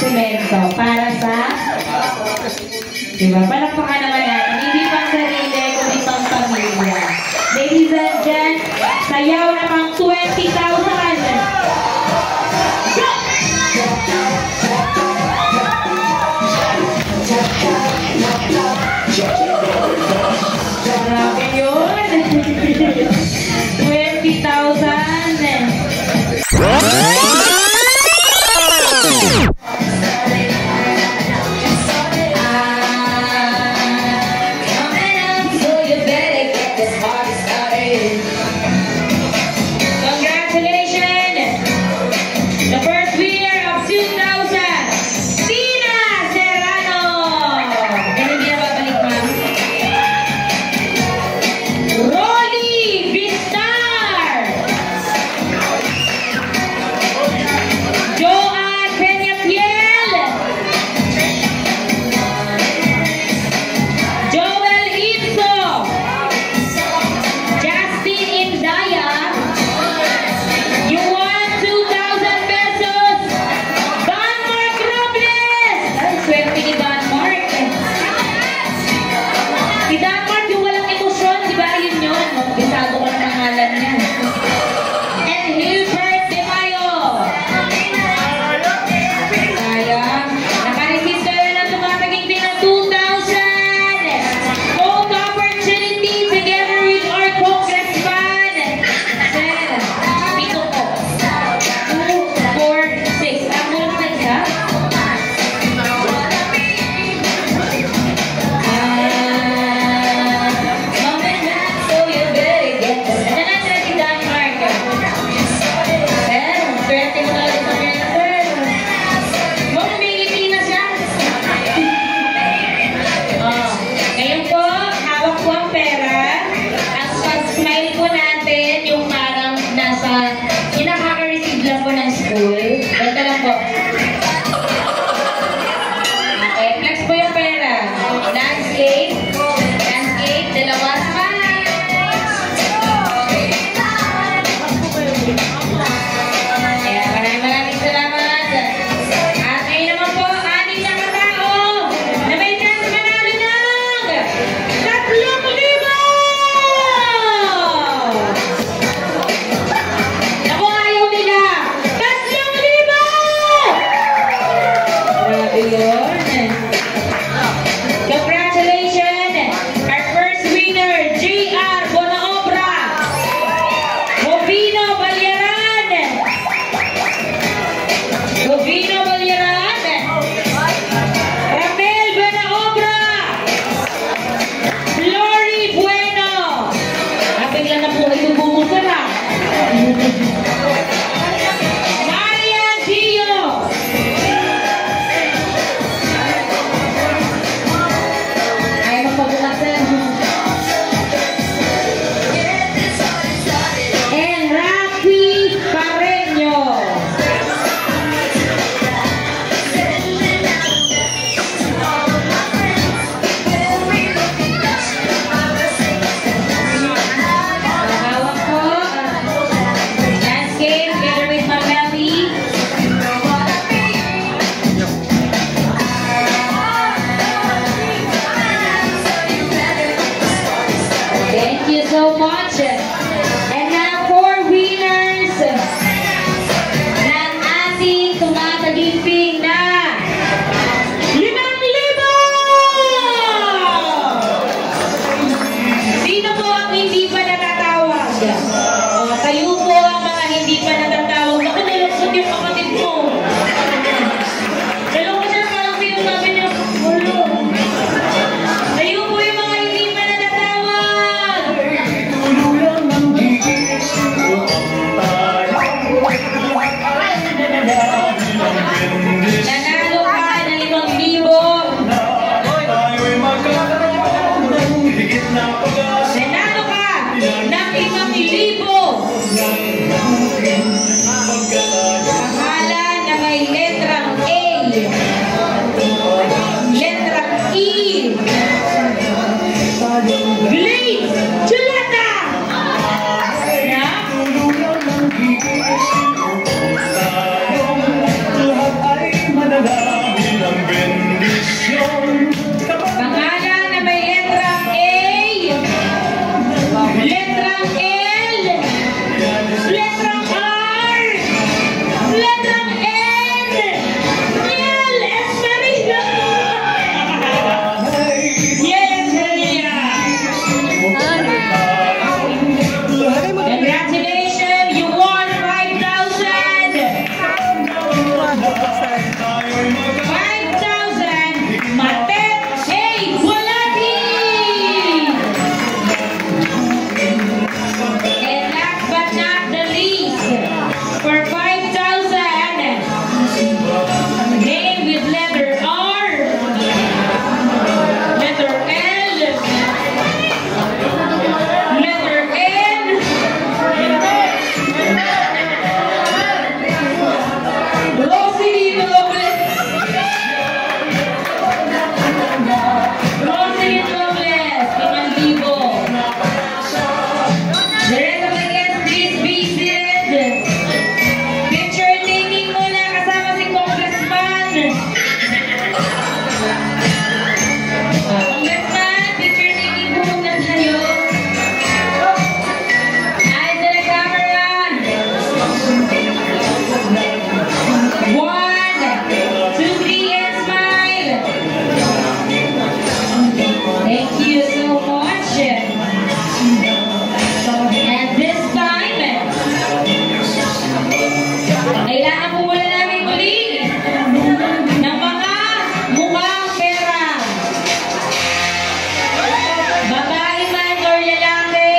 semento para sa... Diba? Palakpakan naman natin. Hindi pang sarili, kundi pang pamilya. Ladies and gents, sayaw na pang 20,000! Grabe yun! 20,000! Lahat ay malaga. 5,000, Matet A. Bulati! And last but not the least, for 5,000, name with letter R, letter L, letter N, Rosie Robles. Rosie Robles, 5,000. The rest of the guests, please be seated. Picture taking muna kasama si Congressman. Congressman, picture taking po muna tayo. Eyes to the camera. 1, 2, 3, and smile. Thank you so much. And this time, kailangan po muna namin muli ng mga mukhang pera. Babae man or lalaki,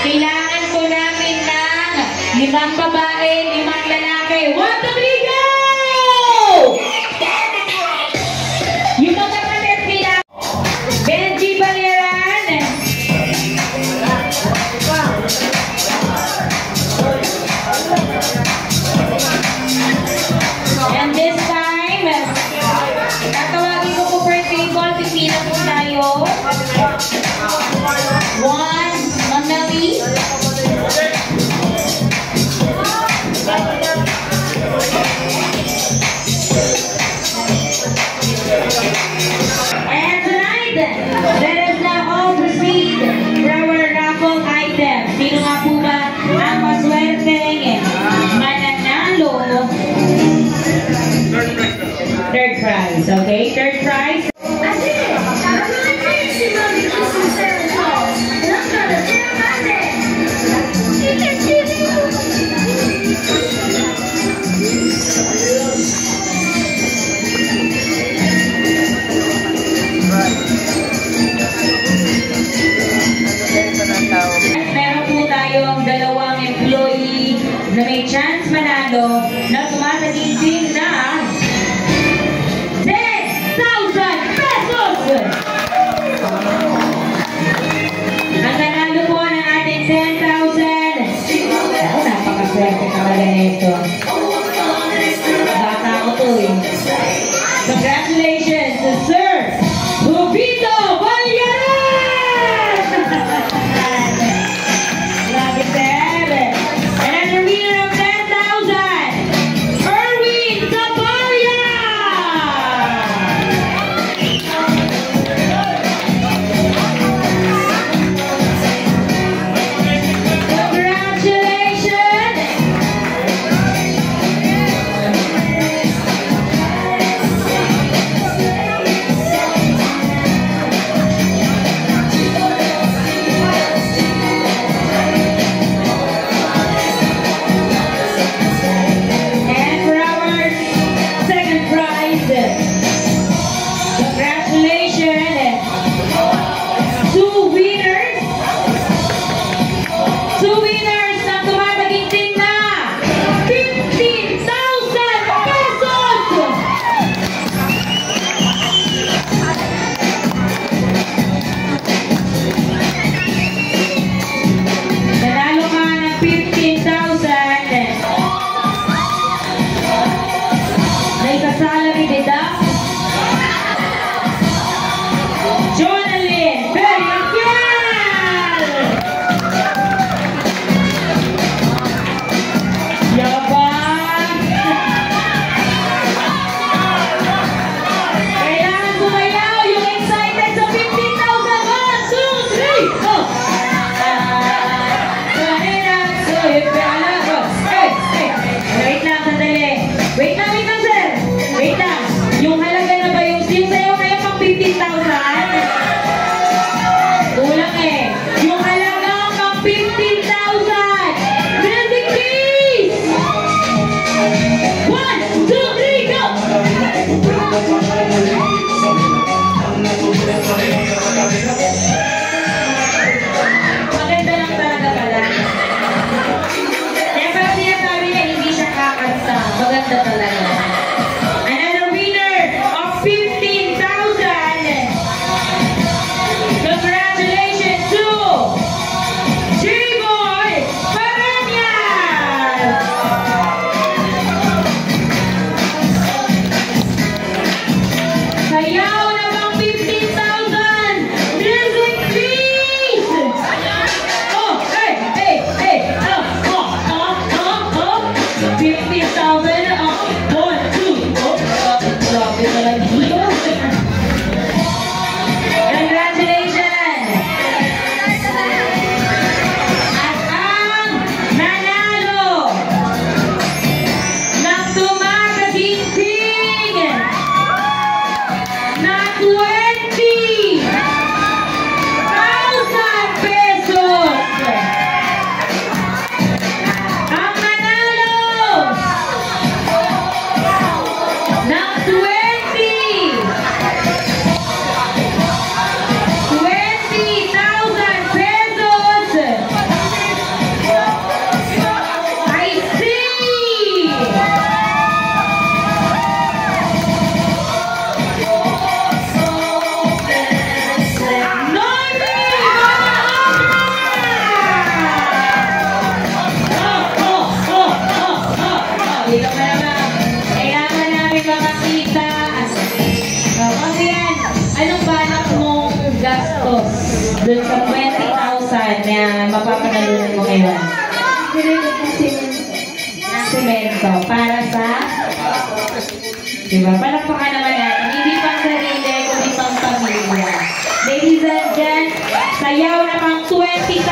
kailangan po namin ng 5 babae, 5 lalaki. 1, 2, 3, go! Yung mga kapatid nila, Benji Baleran. And this time, tatawagin ko po per table, pipila po tayo. 1, Manali. And tonight, let us now all proceed for our raffle item. Sino nga po ba ang maswerteng mananalo? Third prize, okay? Third prize. Meron po tayong 2 employee na may chance manalo na tumatagiting na 10,000 pesos! Ang nanalo po ng ating 10,000. Napakaswerte talaga nito. Bata ko to eh. Congratulations to Sir Rubito Valyaran! Grabe, sir. And the winner of 10,000, Erwin Zabalia! Congratulations! So, para sa... Diba? Palakpakan naman natin. Hindi pang sarili, kundi pang pamilya. Ladies and gents, sayaw na pang 20